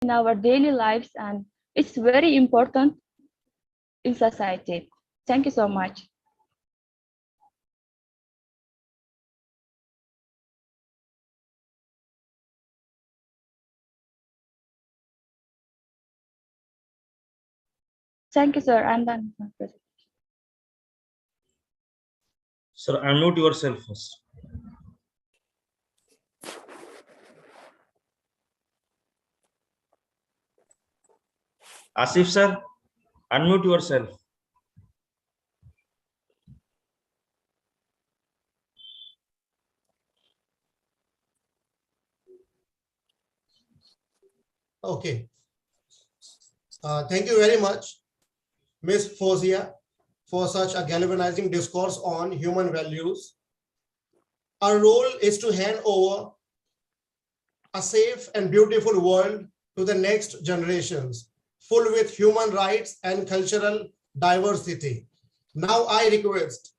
in our daily lives, and it's very important in society. Thank you so much. Thank you, sir. I'm done. Sir, unmute yourself first. Asif sir, unmute yourself. Okay. Thank you very much, Ms. Fozia, for such a galvanizing discourse on human values. Our role is to hand over a safe and beautiful world to the next generations, full with human rights and cultural diversity. Now I request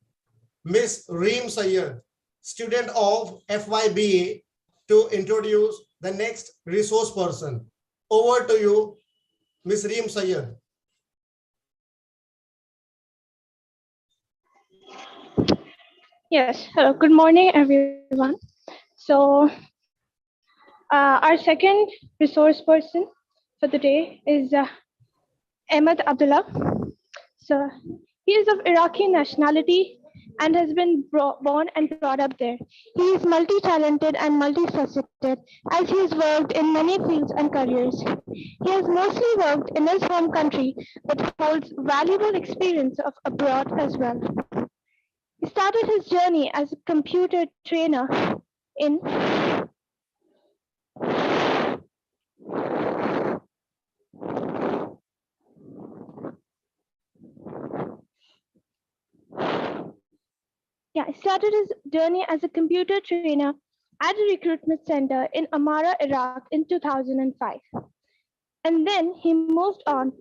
Ms. Reem Sayed, student of FYBA, to introduce the next resource person. Over to you, Ms. Reem Sayed. Yes, good morning, everyone. So, our second resource person for the day is Ahmed Abdullah. So, he is of Iraqi nationality and has been born and brought up there. He is multi-talented and multifaceted as he has worked in many fields and careers. He has mostly worked in his home country but holds valuable experience of abroad as well. He started his journey as a computer trainer in at a recruitment center in Amara, Iraq in 2005. And then he moved on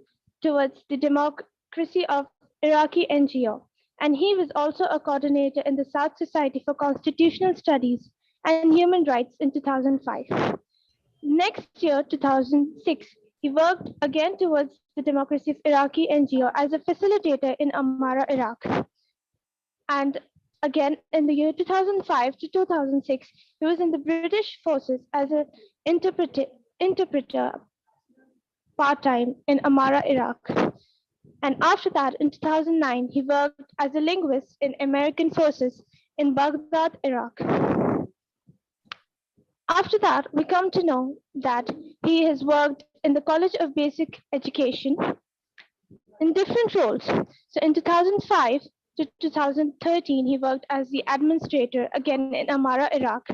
towards the democracy of Iraqi NGO. And he was also a coordinator in the South Society for Constitutional Studies and Human Rights in 2005. Next year, 2006, he worked again towards the democracy of Iraqi NGO as a facilitator in Amara, Iraq. And again, in the year 2005 to 2006, he was in the British forces as an interpreter part-time in Amara, Iraq. And after that, in 2009, he worked as a linguist in American forces in Baghdad, Iraq. After that, we come to know that he has worked in the College of Basic Education in different roles. So in 2005 to 2013, he worked as the administrator again in Amara, Iraq.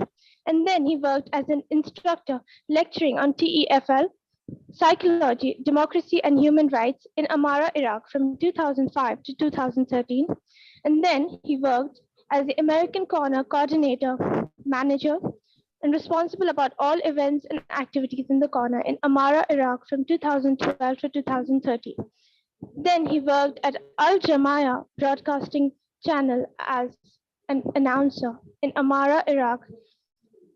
And then he worked as an instructor lecturing on TEFL, Psychology, Democracy and Human Rights in Amara, Iraq from 2005 to 2013. And then he worked as the American Corner coordinator, manager, and responsible about all events and activities in the corner in Amara, Iraq from 2012 to 2013. Then he worked at Al Jamaya Broadcasting Channel as an announcer in Amara, Iraq.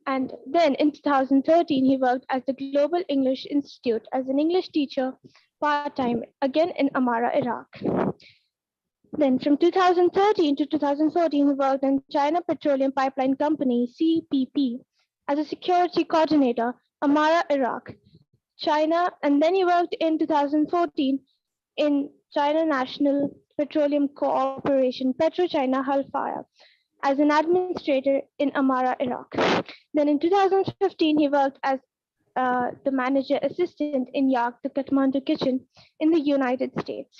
And then in 2013, he worked at the Global English Institute as an English teacher part-time, again in Amara, Iraq. Then from 2013 to 2014, he worked in China Petroleum Pipeline Company, CPP, as a security coordinator, Amara, Iraq, China. And then he worked in 2014 in China National Petroleum Corporation, PetroChina Halfaya, as an administrator in Amara, Iraq. Then in 2015, he worked as the manager assistant in Yak, the Kathmandu kitchen in the United States.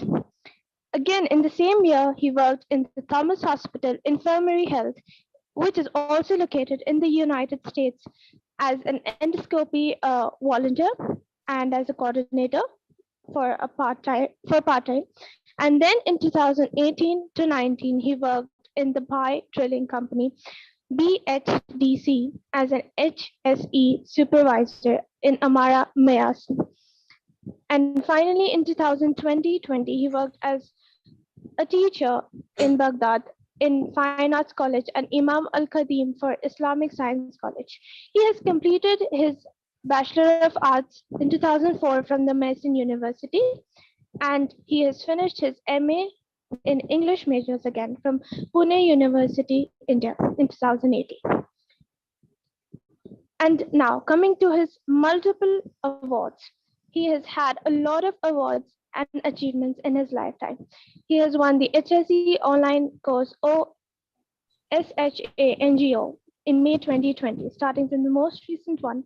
Again, in the same year, he worked in the Thomas Hospital Infirmary Health, which is also located in the United States, as an endoscopy volunteer and as a coordinator for part-time. And then in 2018 to 19, he worked in the Pi Drilling Company, BHDC, as an HSE supervisor in Amara, Mayas. And finally, in 2020, he worked as a teacher in Baghdad in Fine Arts College and Imam Al Khadim for Islamic Science College. He has completed his Bachelor of Arts in 2004 from the Mason University, and he has finished his MA in English majors again from Pune University, India in 2018. And now coming to his multiple awards. He has had a lot of awards and achievements in his lifetime. He has won the HSE online course OSHA-NGO in May 2020, starting from the most recent one.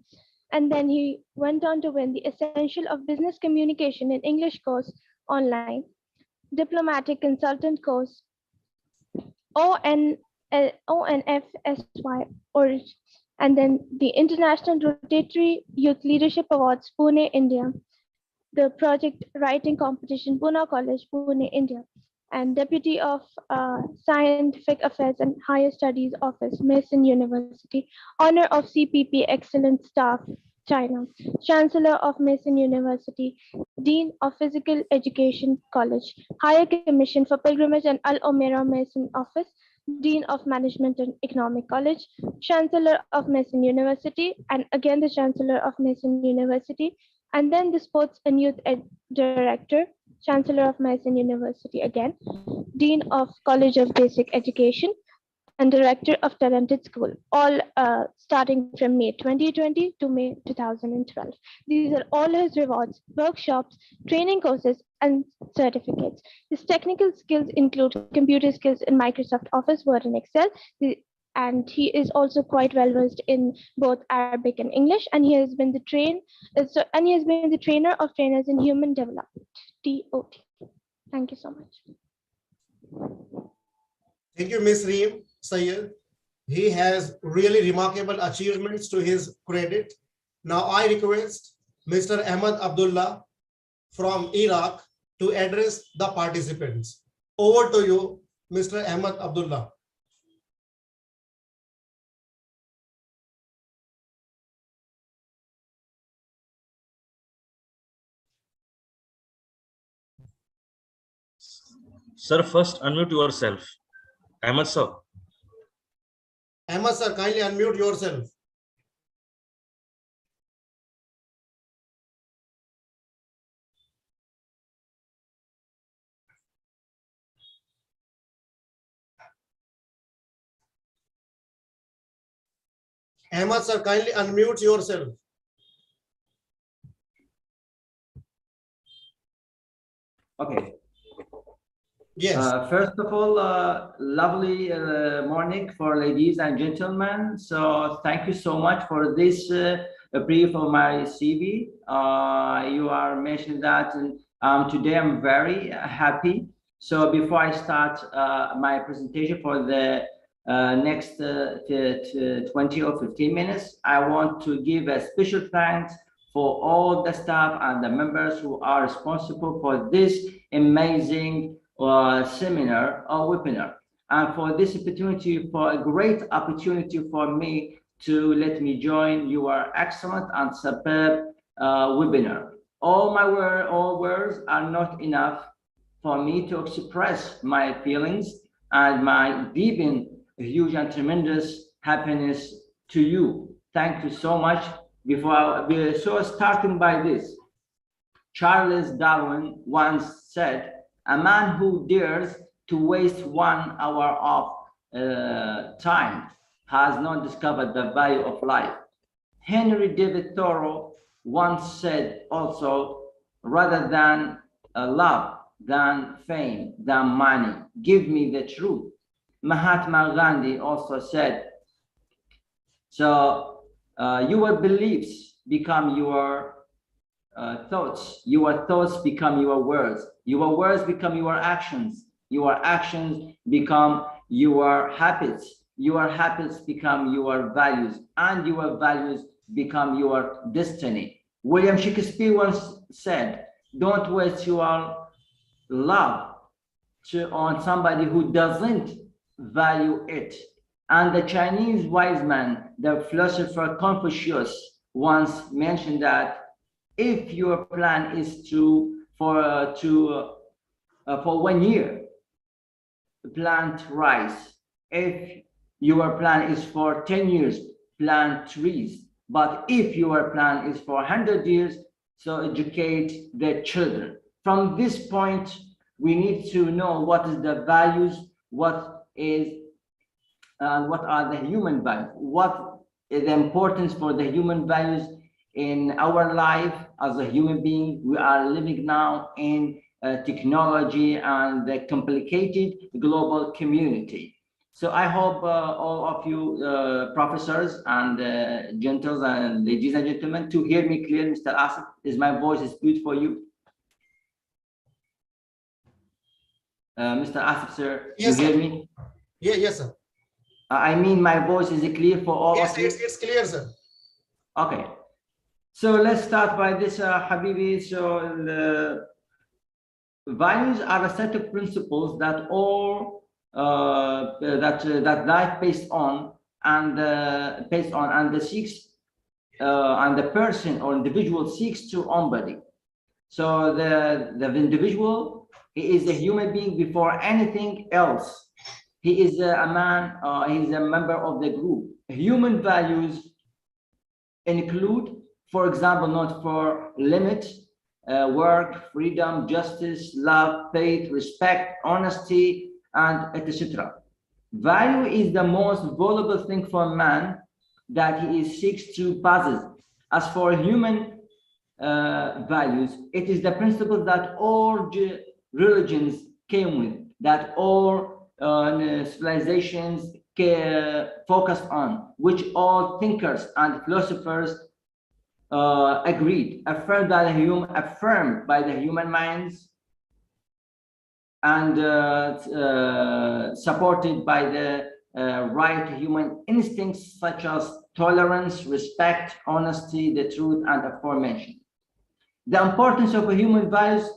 And then he went on to win the Essential of Business Communication in English course online, Diplomatic Consultant course, ONFSY, or and then the International Rotary Youth Leadership Awards, Pune, India, the Project Writing Competition, Pune College, Pune, India, and Deputy of Scientific Affairs and Higher Studies Office, Mason University, Honor of CPP Excellent Staff, China, Chancellor of Mason University, Dean of Physical Education College, Higher Commission for Pilgrimage and Al Omera Mason Office, Dean of Management and Economic College, Chancellor of Mason University, and again the Chancellor of Mason University, and then the Sports and Youth Director, Chancellor of Mason University again, Dean of College of Basic Education, and Director of Talented School, all starting from May 2020 to May 2012. These are all his rewards, workshops, training courses, and certificates. His technical skills include computer skills in Microsoft Office, Word, and Excel. And he is also quite well versed in both Arabic and English. And he has been the trainer of trainers in human development, TOT. Thank you so much. Thank you, Ms. Reem Sayed. He has really remarkable achievements to his credit. Now I request Mr. Ahmed Abdullah from Iraq to address the participants. Over to you, Mr. Ahmed Abdullah. Sir, first unmute yourself. Ahmed sir. Ahmed sir, kindly unmute yourself. Ahmed sir, kindly unmute yourself. Okay. Yes. First of all, lovely morning for ladies and gentlemen. So thank you so much for this brief of my CV. You are mentioning that today I'm very happy. So before I start my presentation for the next 20 or 15 minutes, I want to give a special thanks for all the staff and the members who are responsible for this amazing seminar or webinar, and for this opportunity, for a great opportunity for me to let me join your excellent and superb webinar. All words are not enough for me to express my feelings and my deep and huge said happiness to you. Thank you so much. So starting by this, Charles Darwin once said, "A man who dares to waste 1 hour of time has not discovered the value of life." Henry David Thoreau once said also, "Rather than love, than fame, than money, give me the truth." Mahatma Gandhi also said, so your beliefs become your thoughts become your words become your actions become your habits become your values, and your values become your destiny. William Shakespeare once said, "Don't waste your love on somebody who doesn't value it." And the Chinese wise man, the philosopher Confucius, once mentioned that if your plan is for 1 year, plant rice. If your plan is for 10 years, plant trees. But if your plan is for 100 years, so educate the children. From this point, we need to know what is the values, what are the human values, what is the importance for the human values in our life as a human being. We are living now in technology and the complicated global community. So I hope all of you professors and gentles and ladies and gentlemen to hear me clearly. Mr. Asif, is my voice is good for you? Mr. Asif, sir, Yes, you hear sir. me? Yeah, yes, sir. I mean, my voice is clear for all Yes, of you? it's clear, sir. Okay. So let's start by this, Habibi. So the values are a set of principles that all that life based on and the seeks and the person or individual seeks to embody. So the individual, he is a human being before anything else. He is a man. He is a member of the group. Human values include, for example, not for limit, work, freedom, justice, love, faith, respect, honesty, and etc. Value is the most valuable thing for man that he seeks to possess. As for human values, it is the principle that all religions came with, that all civilizations focused on, which all thinkers and philosophers agreed, affirmed by the human minds, and supported by the right human instincts such as tolerance, respect, honesty, the truth, and aforementioned. The importance of human values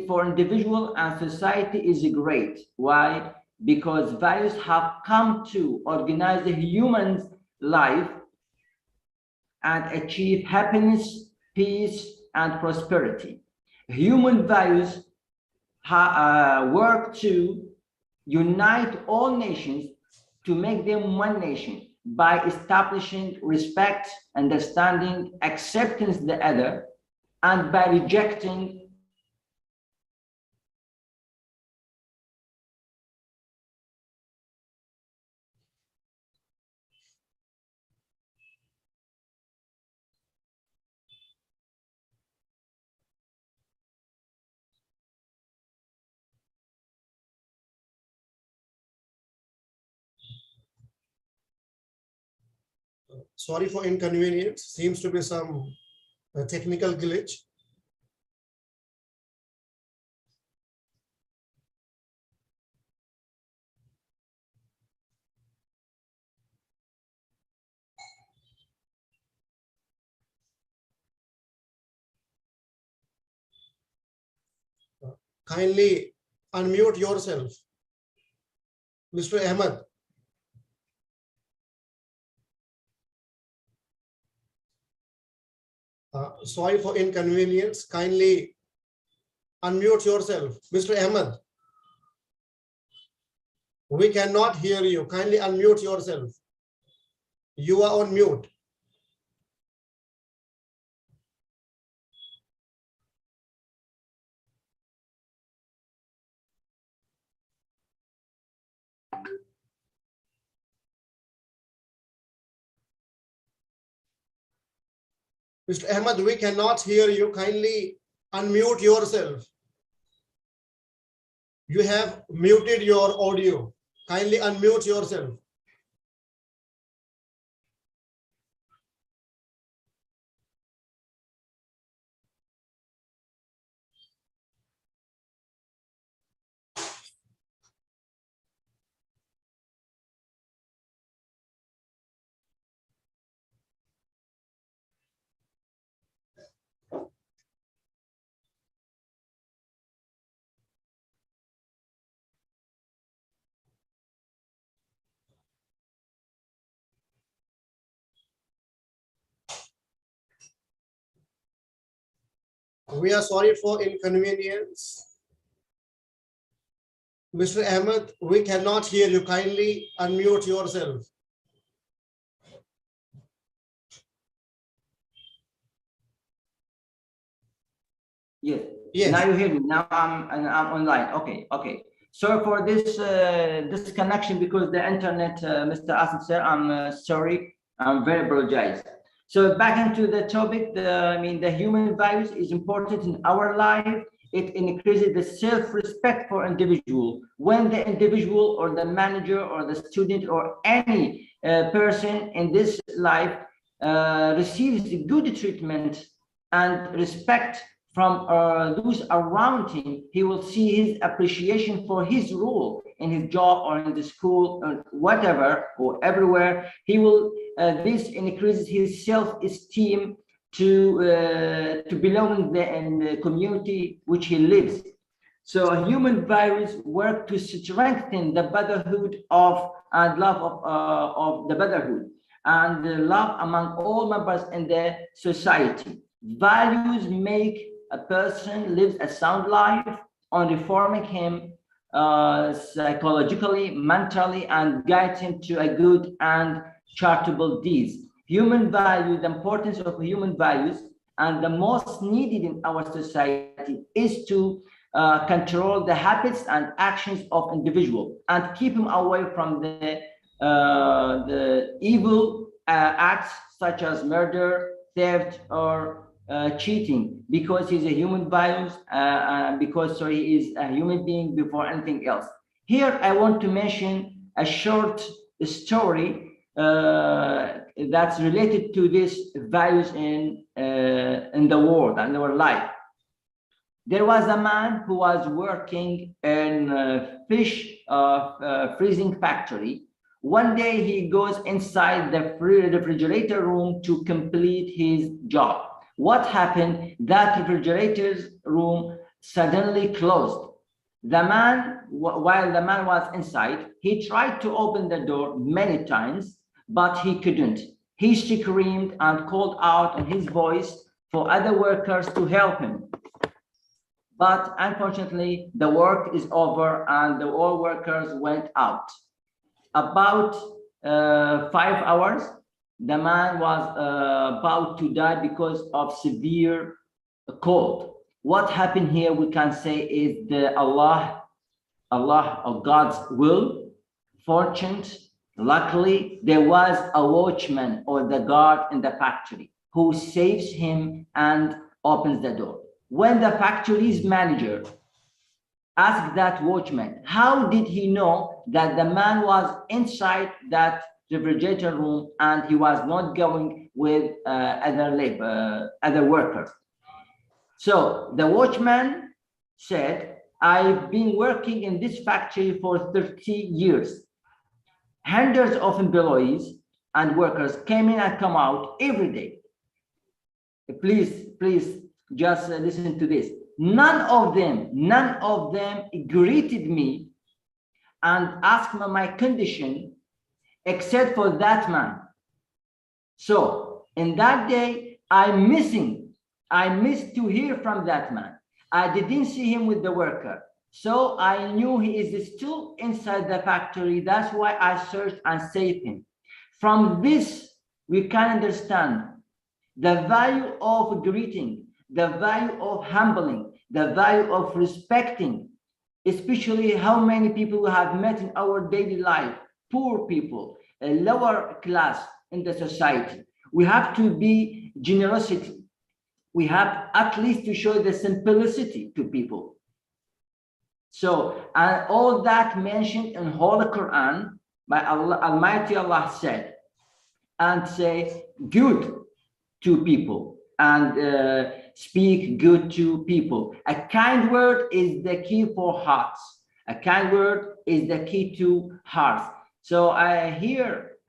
for individual and society is great. Why? Because values have come to organize the human's life and achieve happiness, peace, and prosperity. Human values work to unite all nations to make them one nation by establishing respect, understanding, acceptance of the other, and by rejecting Sorry for inconvenience. Seems to be some technical glitch. Kindly unmute yourself, Mr. Ahmed. Sorry for inconvenience. Kindly unmute yourself, Mr. Ahmed. We cannot hear you. Kindly unmute yourself. You are on mute. Mr. Ahmed, we cannot hear you. Kindly unmute yourself. You have muted your audio. Kindly unmute yourself. We are sorry for inconvenience. Mr. Ahmed, we cannot hear you. Kindly unmute yourself. Yes. Yes. Now you hear me. Now I'm online. Okay. Okay. Sorry for this disconnection because the internet, Mr. Asif sir. I'm sorry. I'm very apologize. So back into the topic. The human values is important in our life. It increases the self-respect for individual. When the individual or the manager or the student or any person in this life receives good treatment and respect from those around him, he will see his appreciation for his role in his job or in the school or whatever or everywhere. He will this increases his self-esteem to belong in the community which he lives. So human values work to strengthen the brotherhood of and love of the brotherhood and the love among all members in the society. Values make a person lives a sound life on reforming him psychologically, mentally, and guides him to a good and charitable deeds. Human values, the importance of human values, and the most needed in our society is to control the habits and actions of individual and keep him away from the evil acts such as murder, theft, or cheating, because he's a human values, because he is a human being before anything else. Here, I want to mention a short story that's related to these values in the world and our life. There was a man who was working in a fish freezing factory. One day he goes inside the refrigerator room to complete his job. What happened? That refrigerator's room suddenly closed. The man, while the man was inside, he tried to open the door many times, but he couldn't. He screamed and called out on his voice for other workers to help him. But unfortunately, the work is over and all workers went out. About 5 hours, the man was about to die because of severe cold. What happened here, we can say, is the Allah or God's will. Fortunate, luckily, there was a watchman or the guard in the factory who saves him and opens the door. When the factory's manager asked that watchman, how did he know that the man was inside that refrigerator room and he was not going with other workers? So the watchman said, I've been working in this factory for 30 years. Hundreds of employees and workers came in and come out every day. Please just listen to this. None of them greeted me and asked me my condition except for that man. So in that day, I missed to hear from that man. I didn't see him with the worker. So I knew he is still inside the factory. That's why I searched and saved him. From this, we can understand the value of greeting, the value of humbling, the value of respecting, especially how many people we have met in our daily life, poor people, a lower class in the society. We have to be generosity. We have at least to show the simplicity to people. So, and all that mentioned in Holy Quran by Allah, Almighty Allah said, and say good to people and speak good to people. A kind word is the key for hearts. A kind word is the key to hearts. So I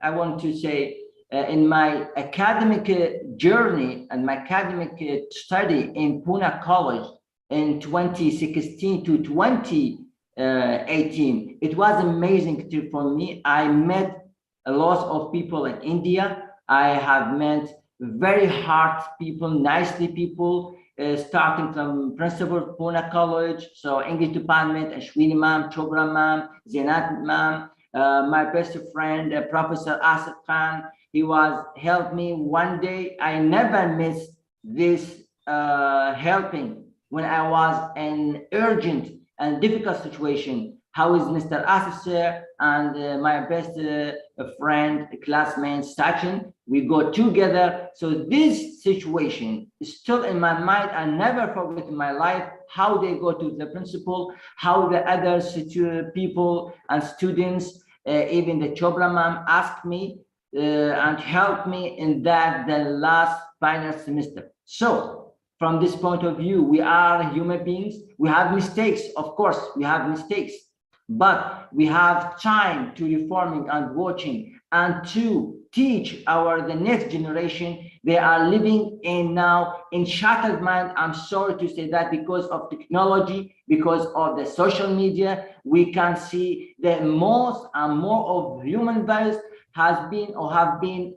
want to say in my academic journey and my academic study in Pune College in 2016 to 2018, it was amazing for me. I met a lot of people in India. I have met very hard people, nicely people, starting from principal Pune College, so English department, Ashwini ma'am, Chopra ma'am, Zainat ma'am, my best friend, Professor Asif Khan. He was helped me one day. I never missed this helping when I was in urgent and difficult situation. How is Mr. Asif sir and my best friend, classmate, Sachin? We go together. So this situation is still in my mind. I never forget in my life how they go to the principal, how the other people and students, even the Chobra ma'am asked me and helped me in that the last final semester. So from this point of view, we are human beings. We have mistakes, of course, we have mistakes, but we have time to reforming and watching and to teach the next generation. They are living in now in shattered mind. I'm sorry to say that because of technology, because of the social media, we can see the most and more of human values has been or have been,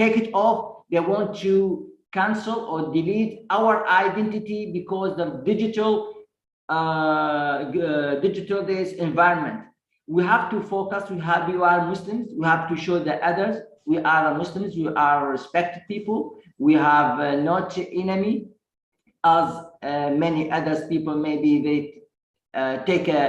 take it off. They want to cancel or delete our identity because of digital days environment. We have to focus. We are Muslims. We have to show the others we are Muslims. We are respected people. We have not enemy as many others people. Maybe they take a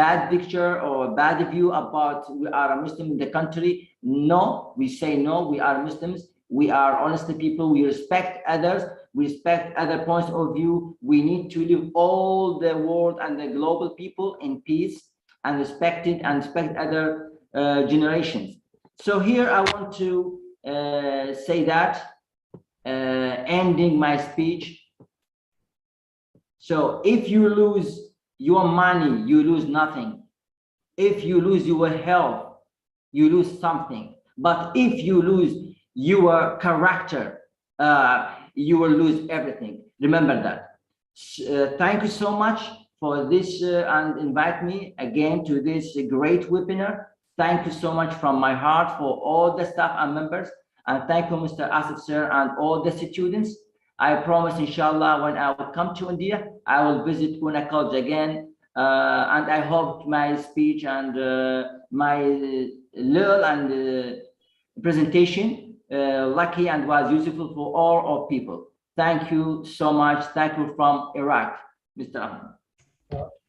bad picture or a bad view about we are a Muslim in the country. No, we say no. We are Muslims. We are honest people. We respect others. We respect other points of view. We need to live all the world and the global people in peace and respect other generations. So here I want to say that, ending my speech. So if you lose your money, you lose nothing. If you lose your health, you lose something. But if you lose your character, you will lose everything. Remember that. Thank you so much for this and invite me again to this great webinar. Thank you so much from my heart for all the staff and members. And thank you, Mr. Asif sir, and all the students. I promise, inshallah, when I will come to India, I will visit Pune College again. And I hope my speech and my little and presentation lucky and was useful for all of people. Thank you so much. Thank you from Iraq, Mr. Ahmed.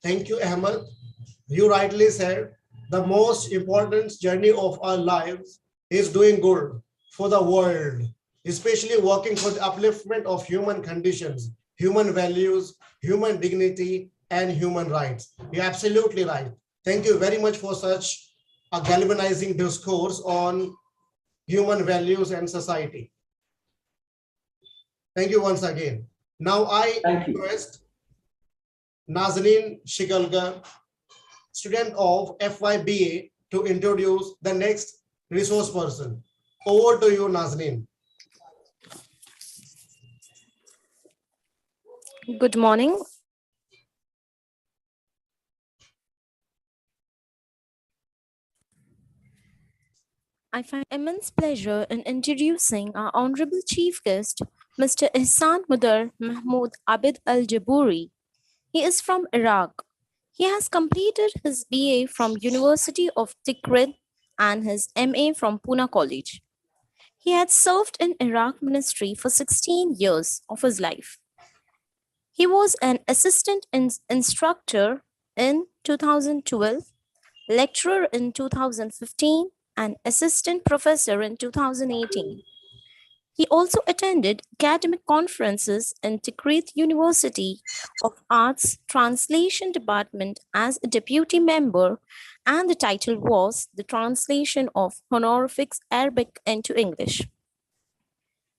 Thank you, Ahmed. You rightly said the most important journey of our lives is doing good for the world, especially working for the upliftment of human conditions, human values, human dignity, and human rights. You're absolutely right. Thank you very much for such a galvanizing discourse on human values and society. Thank you once again. Now I request Nazneen Shigalgar, student of FYBA, to introduce the next resource person. Over to you, Nazneen. Good morning. I find immense pleasure in introducing our honorable chief guest, Mr. Ihsan Mudar Mahmoud Abid Al-Jabouri. He is from Iraq. He has completed his BA from University of Tikrit and his MA from Pune College. He had served in Iraq ministry for 16 years of his life. He was an assistant instructor in 2012, lecturer in 2015, and assistant professor in 2018. He also attended academic conferences in Tikrit University of Arts Translation Department as a deputy member, and the title was the translation of honorifics Arabic into English.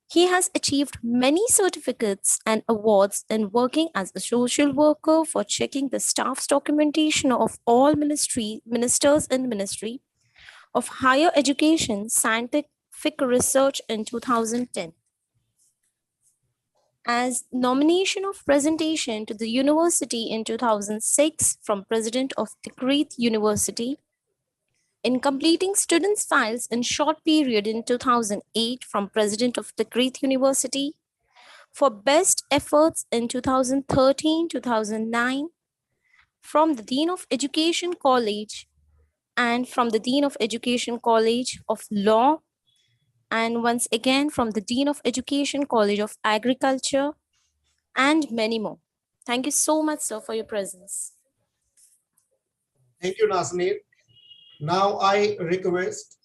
He has achieved many certificates and awards in working as a social worker for checking the staff's documentation of all ministers in Ministry of Higher Education Scientific Research in 2010. As nomination of presentation to the university in 2006 from President of Tikrit University, in completing students' files in short period in 2008 from President of Tikrit University, for best efforts in 2013-2009 from the Dean of Education College and from the Dean of Education College of Law, and once again from the Dean of Education College of Agriculture, and many more. Thank you so much, sir, for your presence. Thank you, Nazneen. Now I request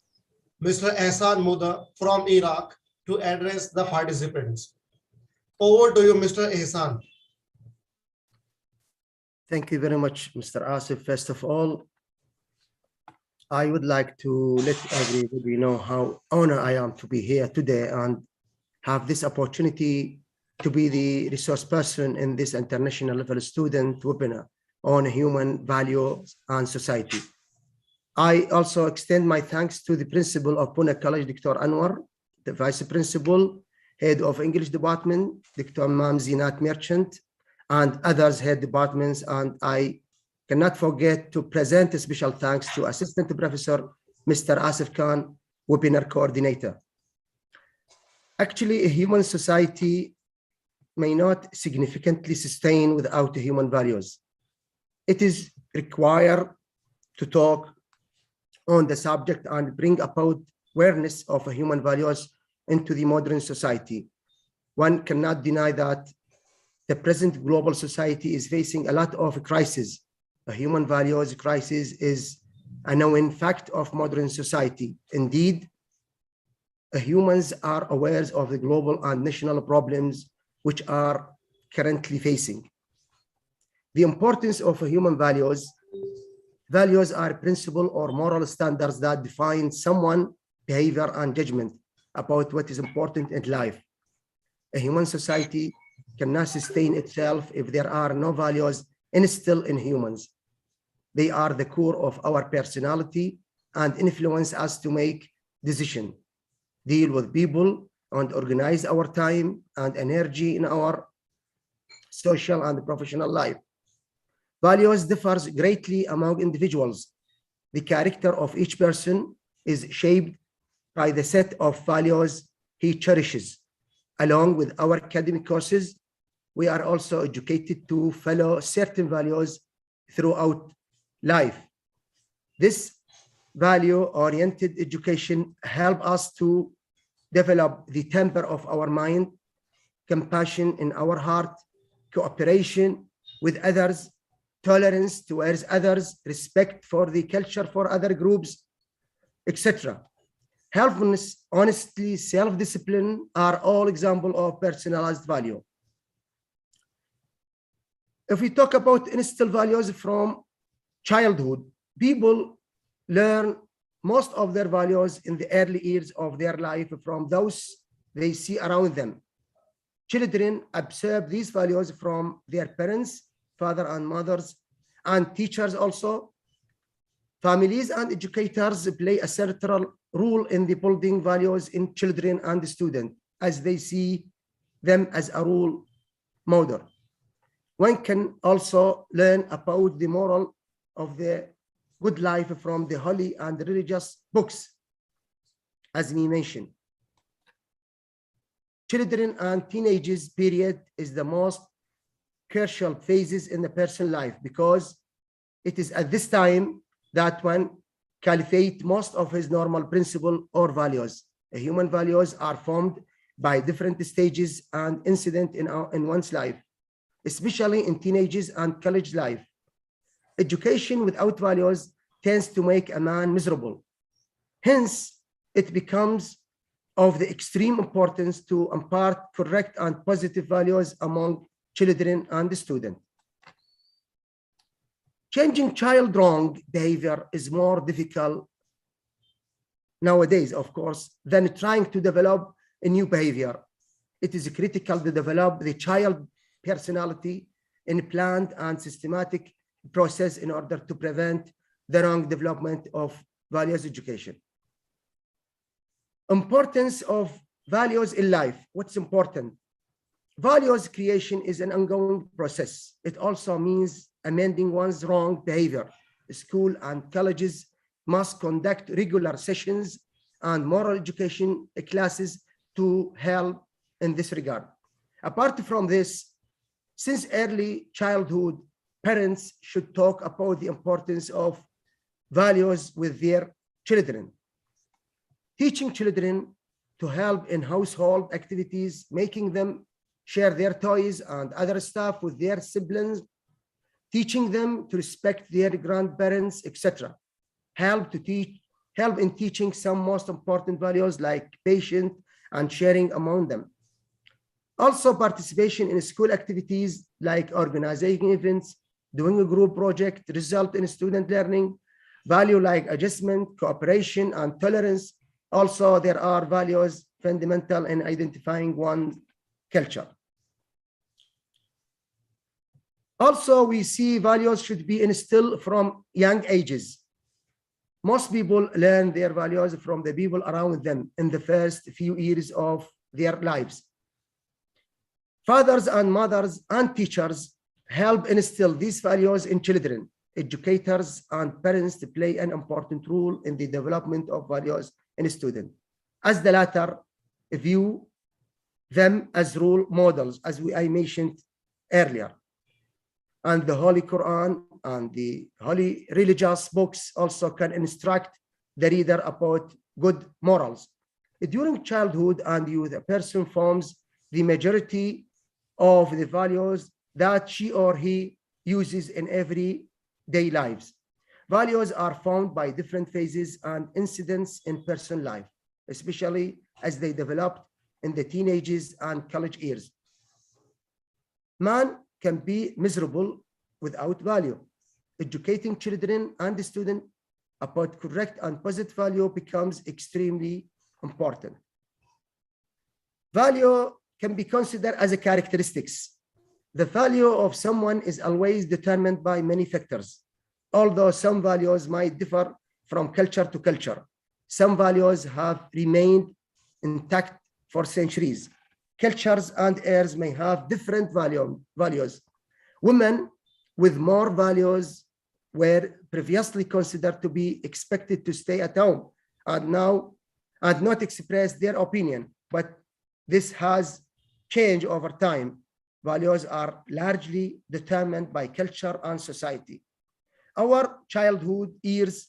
Mr. Ehsan Muda from Iraq to address the participants. Over to you, Mr. Ehsan. Thank you very much, Mr. Asif. First of all, I would like to let everybody know how honored I am to be here today and have this opportunity to be the resource person in this international level student webinar on human values and society. I also extend my thanks to the principal of Pune College, Dr. Anwar, the vice principal, head of English department, Dr. Mam Zinat Merchant, and others head departments. And I cannot forget to present a special thanks to Assistant Professor Mr. Asif Khan, webinar coordinator. Actually, a human society may not significantly sustain without human values. It is required to talk on the subject and bring about awareness of human values into the modern society. One cannot deny that the present global society is facing a lot of crises. The human values crisis is a known fact of modern society. Indeed, humans are aware of the global and national problems which are currently facing. The importance of human values. Values are principles or moral standards that define someone's behavior and judgment about what is important in life. A human society cannot sustain itself if there are no values instilled in humans. They are the core of our personality and influence us to make decisions, deal with people, and organize our time and energy in our social and professional life. Values differs greatly among individuals. The character of each person is shaped by the set of values he cherishes. Along with our academic courses, we are also educated to follow certain values throughout life. This value-oriented education helps us to develop the temper of our mind, compassion in our heart, cooperation with others, tolerance towards others, respect for the culture for other groups, etc. Helpfulness, honesty, self-discipline are all examples of personalized value. If we talk about instilled values from childhood, people learn most of their values in the early years of their life from those they see around them. Children absorb these values from their parents, father and mothers, and teachers also. Families and educators play a central role in the building values in children and students as they see them as a role model. One can also learn about the moral of the good life from the holy and religious books, as we mentioned. Children and teenagers period is the most crucial phases in a person's life because it is at this time that one cultivates most of his normal principles or values. Human values are formed by different stages and incidents in one's life, especially in teenagers and college life. Education without values tends to make a man miserable. Hence, it becomes of the extreme importance to impart correct and positive values among children and students. Changing child wrong behavior is more difficult nowadays, of course, than trying to develop a new behavior. It is critical to develop the child personality in a planned and systematic process in order to prevent the wrong development of values education. Importance of values in life. What's important? Values creation is an ongoing process. It also means amending one's wrong behavior. School and colleges must conduct regular sessions and moral education classes to help in this regard. Apart from this, since early childhood, parents should talk about the importance of values with their children. Teaching children to help in household activities, making them share their toys and other stuff with their siblings, teaching them to respect their grandparents, etc. Help in teaching some most important values like patience and sharing among them. Also, participation in school activities like organizing events, doing a group project result in student learning. Value like adjustment, cooperation, and tolerance. Also, there are values fundamental in identifying one's culture. Also, we see values should be instilled from young ages. Most people learn their values from the people around them in the first few years of their lives. Fathers and mothers and teachers help instill these values in children. Educators and parents play an important role in the development of values in students, as the latter view them as role models, as I mentioned earlier. And the Holy Quran and the holy religious books also can instruct the reader about good morals. During childhood and youth, a person forms the majority of the values that she or he uses in everyday lives. Values are found by different phases and incidents in personal life, especially as they develop in the teenagers and college years. Man can be miserable without value. Educating children and students about correct and positive value becomes extremely important. Value can be considered as a characteristics. The value of someone is always determined by many factors. Although some values might differ from culture to culture, some values have remained intact for centuries. Cultures and eras may have different values. Women with more values were previously considered to be expected to stay at home and not express their opinion, but this has changed over time. Values are largely determined by culture and society. Our childhood years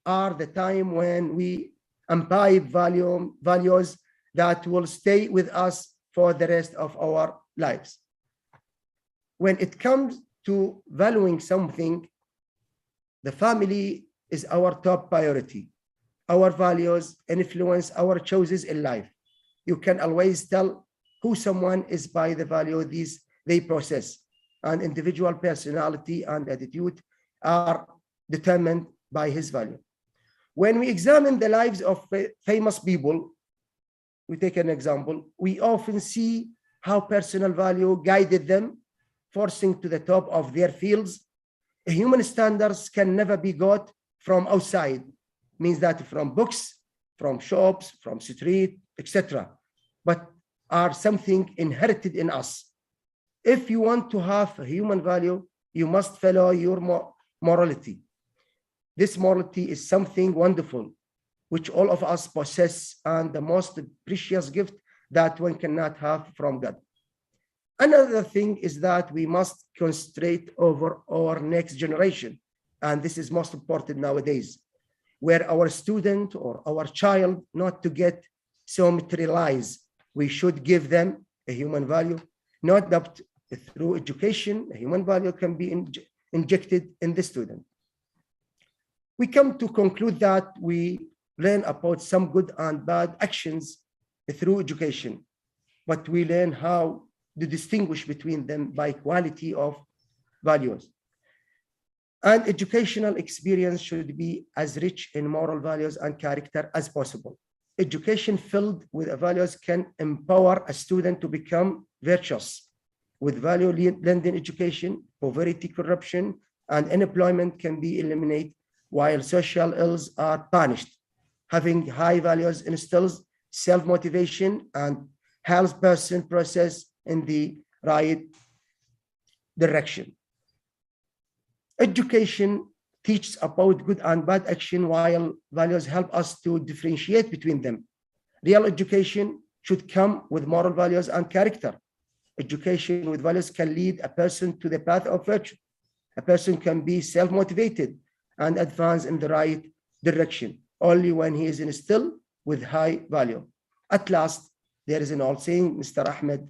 are the time when we imbibe values that will stay with us for the rest of our lives. When it comes to valuing something, the family is our top priority. Our values influence our choices in life. You can always tell who someone is by the value they possess, and individual personality and attitude are determined by his value. When we examine the lives of famous people, we take an example, we often see how personal value guided them, forcing to the top of their fields. Human standards can never be got from outside, means that from books, from shops, from street, etc., but are something inherited in us. If you want to have a human value, you must follow your morality. This morality is something wonderful, which all of us possess, and the most precious gift that one cannot have from God. Another thing is that we must concentrate over our next generation, and this is most important nowadays, where our student or our child not to get so materialized. We should give them a human value, not that through education, a human value can be injected in the student. We come to conclude that we learn about some good and bad actions through education, but we learn how to distinguish between them by quality of values. And educational experience should be as rich in moral values and character as possible. Education filled with values can empower a student to become virtuous. With value-lending education, poverty, corruption, and unemployment can be eliminated, while social ills are punished. Having high values instills self-motivation and helps person process in the right direction. Education teaches about good and bad action, while values help us to differentiate between them. Real education should come with moral values and character. Education with values can lead a person to the path of virtue. A person can be self-motivated and advance in the right direction only when he is instilled with high value. At last, there is an old saying, Mr. Ahmed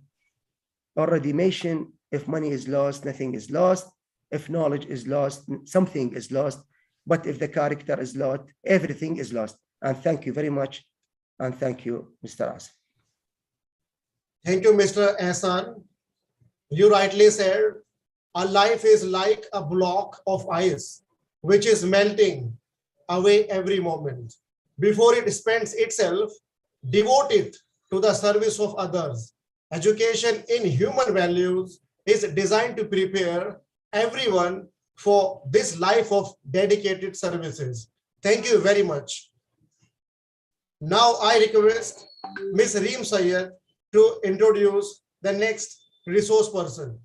already mentioned, if money is lost, nothing is lost. If knowledge is lost, something is lost. But if the character is lost, everything is lost. And thank you very much. And thank you, Mr. Asif. Thank you, Mr. Ehsan. You rightly said, a life is like a block of ice, which is melting away every moment. Before it spends itself, devote it to the service of others. Education in human values is designed to prepare everyone for this life of dedicated services. Thank you very much. Now I request Ms. Reem Sayed to introduce the next resource person.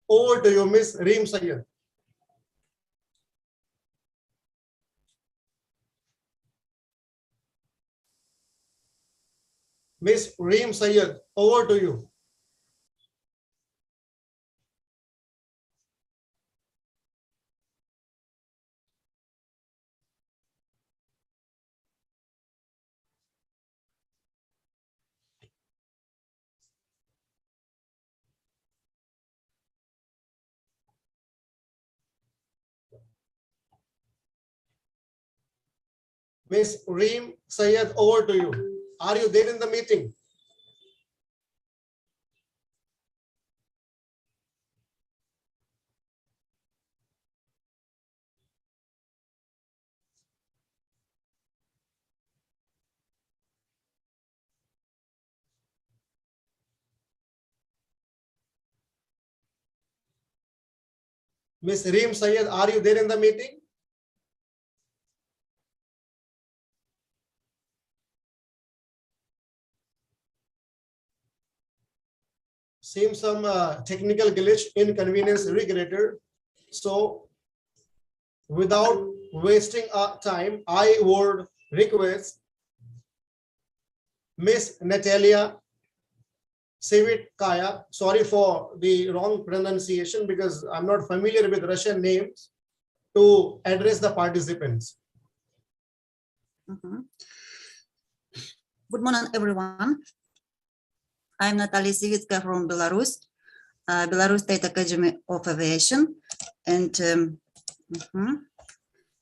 Over to you, Ms. Reem Sayed. Ms. Reem Sayed, over to you. Ms. Reem Sayed, over to you. Are you there in the meeting? Ms. Reem Sayed, are you there in the meeting? Seems some technical glitch, inconvenience regretted. So without wasting our time, I would request Miss Natalia Sevitkaya, sorry for the wrong pronunciation because I'm not familiar with Russian names, to address the participants. Good morning, everyone. I'm Natalia Sivitskaya from Belarus, Belarus State Academy of Aviation, and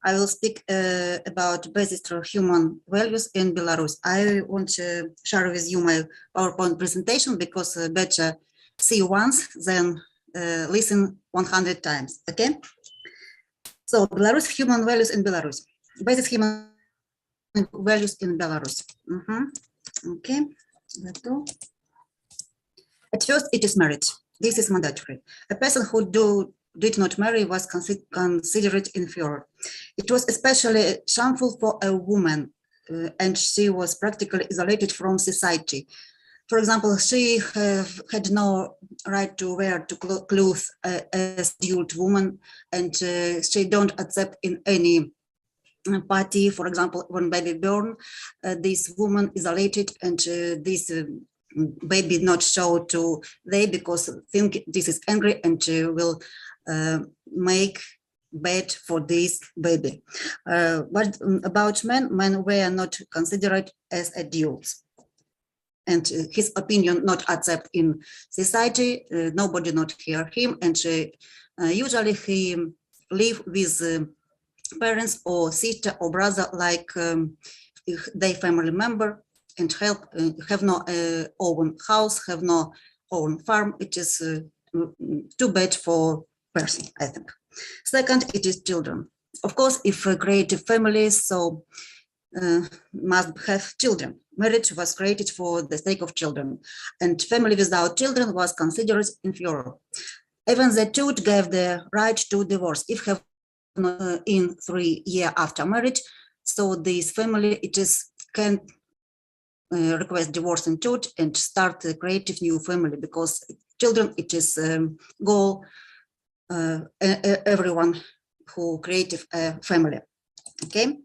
I will speak about basis for human values in Belarus. I want to share with you my PowerPoint presentation because better see once than listen 100 times, okay? So Belarus human values in Belarus. Basic human values in Belarus. Okay, let's go. At first, it is marriage. This is mandatory. A person who did not marry was considered inferior. It was especially shameful for a woman, and she was practically isolated from society. For example, she had no right to wear clothes as adult woman, and she don't accept in any party. For example, when baby born, this woman isolated, and this baby not show to they because think this is angry and will make bad for this baby. But about men were not considered as adults, and his opinion not accept in society. Nobody not hear him, and usually he live with parents or sister or brother like their family member, and help have no own house, have no own farm. It is too bad for person, I think. Second, it is children. Of course, if creative families, so must have children. Marriage was created for the sake of children, and family without children was considered inferior. Even the judge gave the right to divorce if have in 3 years after marriage. So this family, it is can request divorce in judge and start a creative new family, because children, it is goal everyone who creative family. Okay.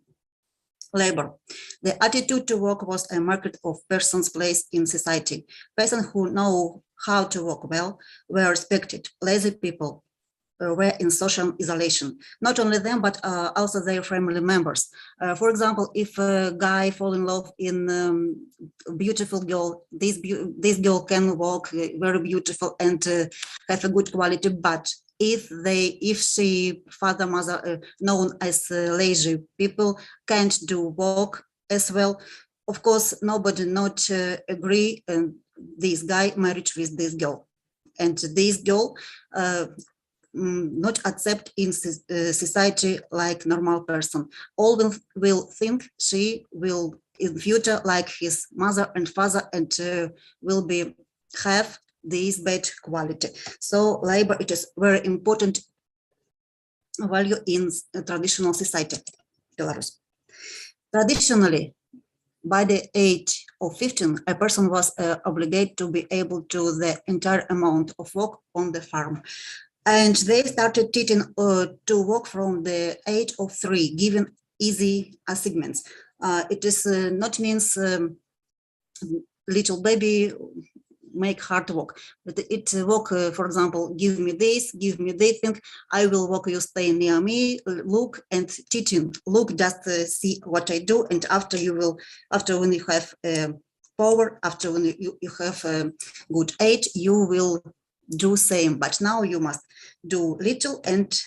Labor. The attitude to work was a market of persons' place in society. Persons who know how to work well were respected. Lazy people were in social isolation. Not only them, but also their family members. For example, if a guy fall in love in a beautiful girl, this girl can walk very beautiful and have a good quality, but if she father, mother, known as lazy people, can't do work as well, of course, nobody not agree this guy married with this girl. And this girl not accept in society like normal person. All will think she will in future like his mother and father and will be have this bad quality. So labor, it is very important value in traditional society, Belarus. Traditionally, by the age of 15, a person was obligated to be able to do the entire amount of work on the farm. And they started teaching to work from the age of 3, given easy assignments. It is not means little baby make hard work, but it work, for example, give me this thing, I will work, you stay near me, look and teaching, look, just see what I do, and after when you have power, after when you have a good age, you will do same. But now you must do little and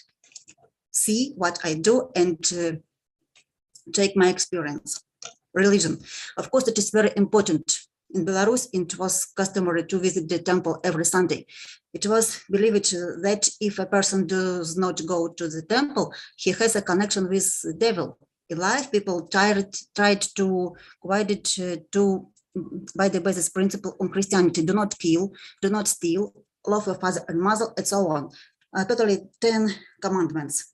see what I do and take my experience. Religion, of course, it is very important. In Belarus, it was customary to visit the temple every Sunday. It was believed that if a person does not go to the temple, he has a connection with the devil. In life, people tried to guide it by the basis principle on Christianity: do not kill, do not steal, love your father and mother, and so on. Totally 10 commandments.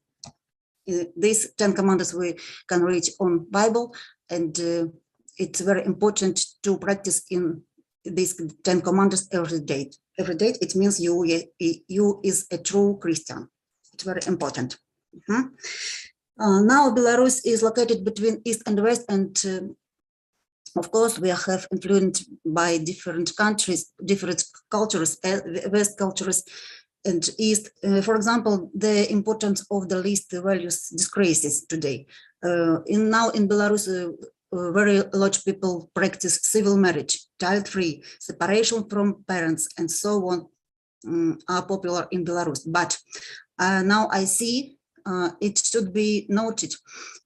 These 10 commandments we can read on Bible, and it's very important to practice in these 10 commandments every day. Every day, it means you is a true Christian. It's very important. Now Belarus is located between East and West, and of course we have influenced by different countries, different cultures, West cultures and East. For example, the importance of the least values decreases today. Now in Belarus, very large people practice civil marriage, child-free, separation from parents, and so on are popular in Belarus. But now I see it should be noted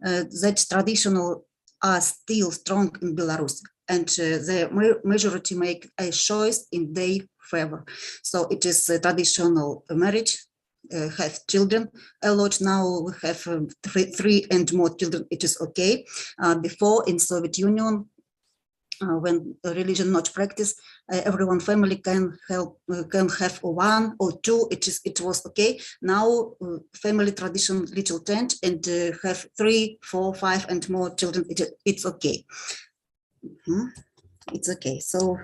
that traditional are still strong in Belarus, and the majority make a choice in their favor. So it is a traditional marriage, have children a lot. Now we have 3 and more children. It is okay. Before in Soviet Union, when religion not practiced, everyone family can have 1 or 2. It was okay. Now family tradition little change and have 3, 4, 5 and more children. It's okay. It's okay. So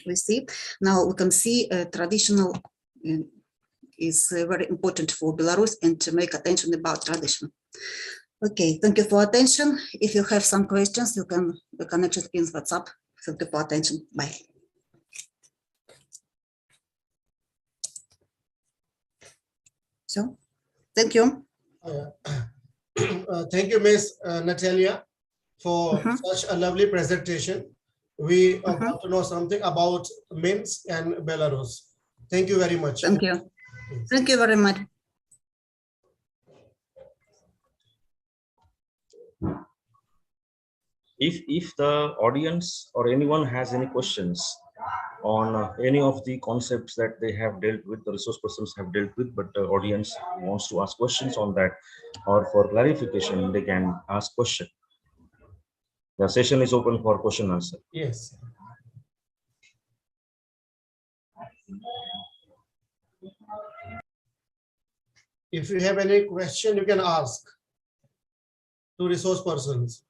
we see now we can see traditional is very important for Belarus, and to make attention about tradition. Okay, thank you for attention. If you have some questions, you can connect it in WhatsApp. Thank you for attention. Bye. So, thank you. Thank you, Ms. Natalia, for such a lovely presentation. We want to know something about Minsk and Belarus. Thank you very much. Thank you. Thank you very much. If the audience or anyone has any questions on any of the concepts that they have dealt with, the resource persons have dealt with, but the audience wants to ask questions on that, or for clarification, they can ask question. The session is open for question answer. Yes. If you have any question, you can ask to resource persons.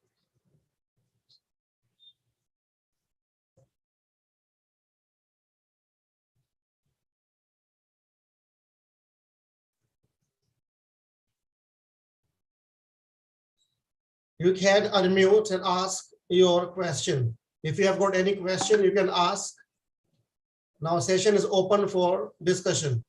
You can unmute and ask your question. If you have got any question, you can ask. Now session is open for discussion.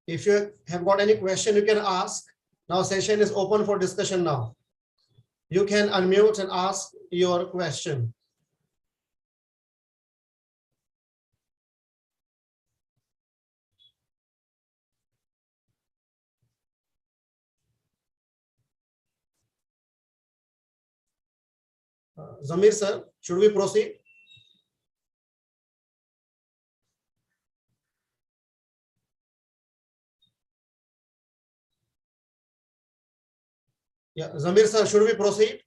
If you have got any question, you can ask. Now session is open for discussion now. You can unmute and ask your question. Zamir sir, should we proceed? Yeah, Zamir sir, should we proceed?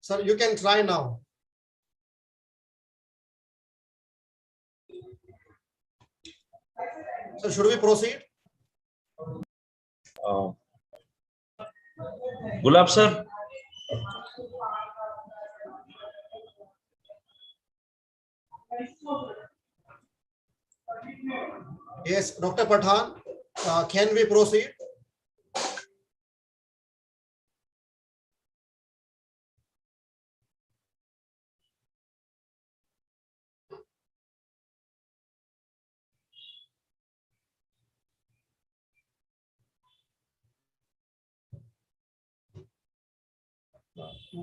Sir, you can try now. So should we proceed? Gulab sir. Yes, Dr. Pathan, can we proceed?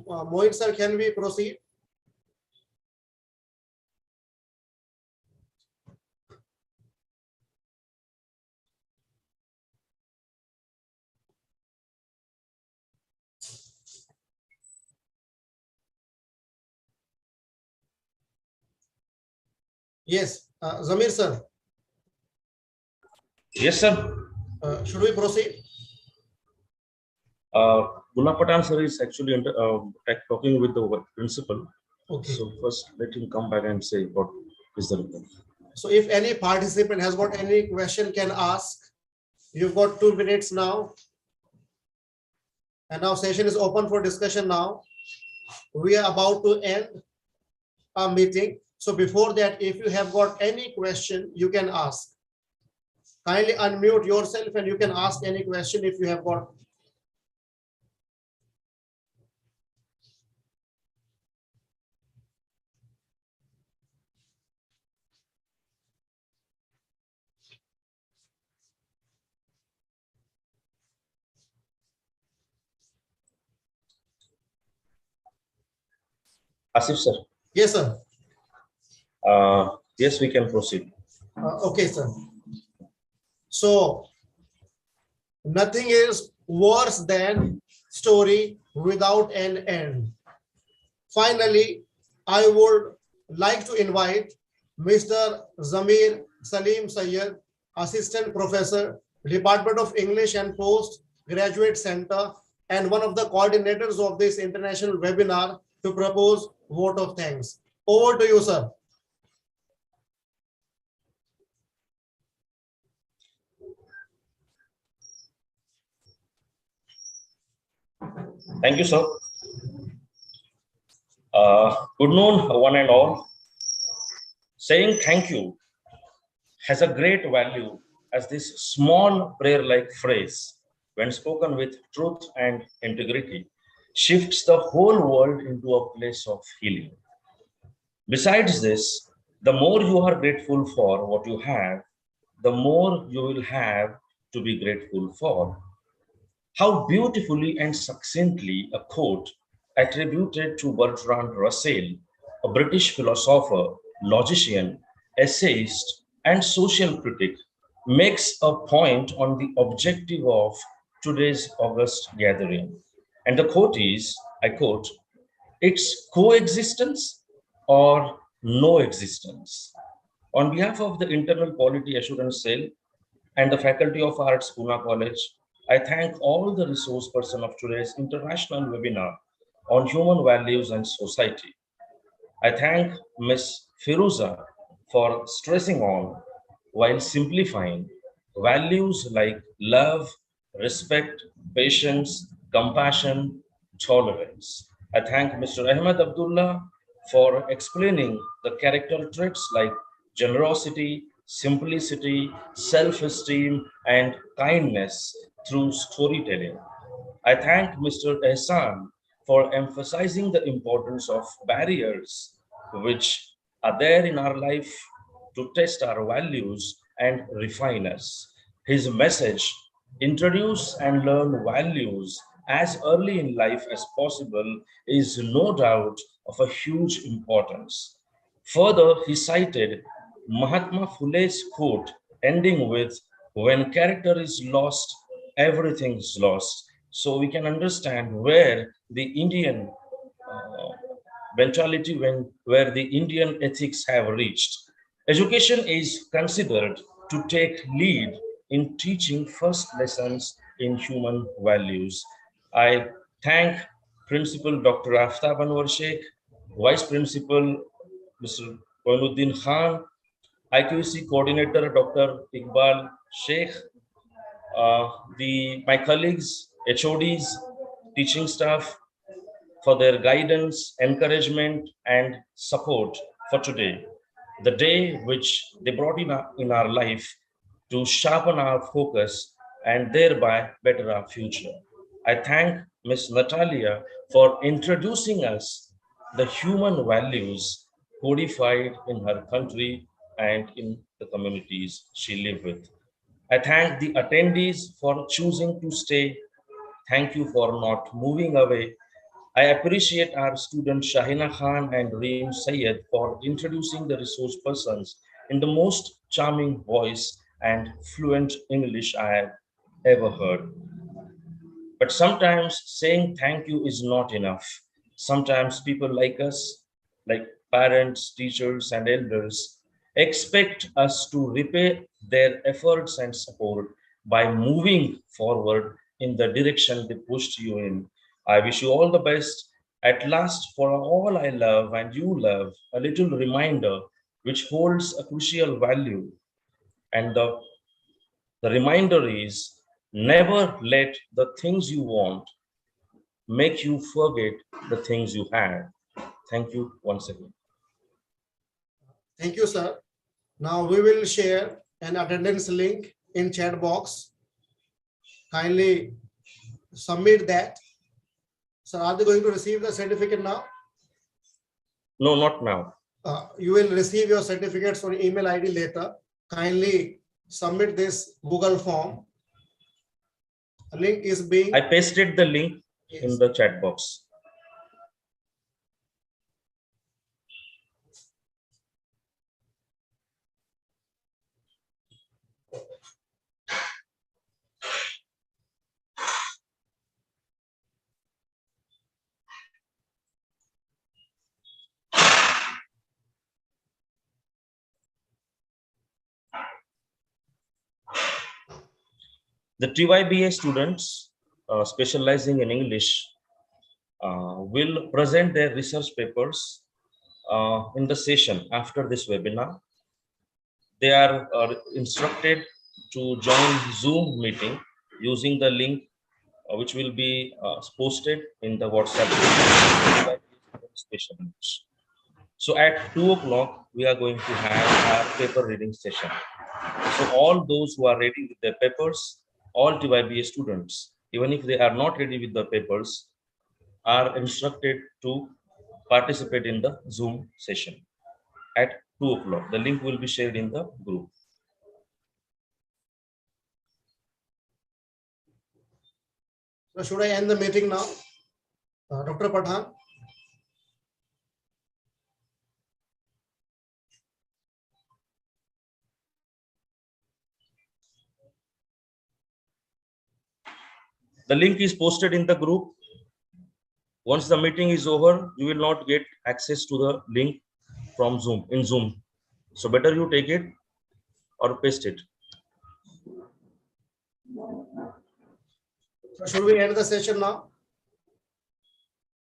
Mohit sir, can we proceed? Yes, Zamir sir. Yes, sir. Should we proceed? Gulab Patan sir is actually talking with the principal. Okay. So first, let him come back and say what is the report. So if any participant has got any question, can ask. You've got 2 minutes now. And now session is open for discussion now. We are about to end our meeting. So before that, if you have got any question, you can ask. Kindly unmute yourself and you can ask any question if you have got. Asif sir. Yes, sir. Yes, we can proceed. Okay, sir. So nothing is worse than story without an end. Finally, I would like to invite Mr. Zamir Salim Sayyed, Assistant Professor, Department of English and Postgraduate Center, and one of the coordinators of this international webinar to propose vote of thanks. Over to you, sir. Thank you, sir. Good noon, one and all. Saying thank you has a great value as this small prayer-like phrase, when spoken with truth and integrity, shifts the whole world into a place of healing. Besides this, the more you are grateful for what you have, the more you will have to be grateful for. How beautifully and succinctly a quote attributed to Bertrand Russell, a British philosopher, logician, essayist, and social critic, makes a point on the objective of today's August gathering. And the quote is, I quote, "It's coexistence or no existence." On behalf of the Internal Quality Assurance Cell and the Faculty of Arts, Pune College, I thank all the resource persons of today's international webinar on human values and society. I thank Ms. Firuza for stressing on, while simplifying, values like love, respect, patience, compassion, tolerance. I thank Mr. Ahmed Abdullah for explaining the character traits like generosity, simplicity, self-esteem, and kindness through storytelling. I thank Mr. Ehsan for emphasizing the importance of barriers which are there in our life to test our values and refine us. His message, introduce and learn values as early in life as possible, is no doubt of a huge importance. Further, he cited Mahatma Phule's quote ending with, when character is lost, everything is lost. So we can understand where the Indian mentality, where the Indian ethics have reached. Education is considered to take lead in teaching first lessons in human values. I thank Principal Dr. Aftab Anwar Sheikh, Vice Principal Mr. Koinuddin Khan, IQC Coordinator Dr. Iqbal Sheikh, my colleagues, HODs, teaching staff, for their guidance, encouragement, and support for today, the day which they brought in our life to sharpen our focus and thereby better our future. I thank Ms. Natalia for introducing us the human values codified in her country and in the communities she lived with. I thank the attendees for choosing to stay. Thank you for not moving away. I appreciate our students Shahina Khan and Reem Sayed for introducing the resource persons in the most charming voice and fluent English I have ever heard. But sometimes saying thank you is not enough. Sometimes people like us, like parents, teachers, and elders, expect us to repay their efforts and support by moving forward in the direction they pushed you in. I wish you all the best. At last, for all I love and you love, a little reminder which holds a crucial value. And the reminder is never let the things you want make you forget the things you have. Thank you once again. Thank you, sir. Now we will share an attendance link in chat box. Kindly submit that. Sir, are they going to receive the certificate now? No, not now. You will receive your certificates on email ID later. Kindly submit this Google form. A link is being. I pasted the link in the chat box. The TYBA students specializing in English will present their research papers in the session after this webinar. They are instructed to join Zoom meeting using the link which will be posted in the WhatsApp group. So at 2 o'clock, we are going to have our paper reading session. So all those who are ready with their papers, all TYBA students, even if they are not ready with the papers, are instructed to participate in the Zoom session at 2 o'clock. The link will be shared in the group. So should I end the meeting now? Dr. Pathan? The link is posted in the group. Once the meeting is over, you will not get access to the link from Zoom in Zoom. So better you take it or paste it. So should we end the session now?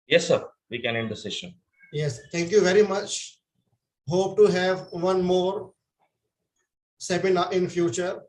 Yes, sir. We can end the session. Yes, thank you very much. Hope to have one more seminar in future.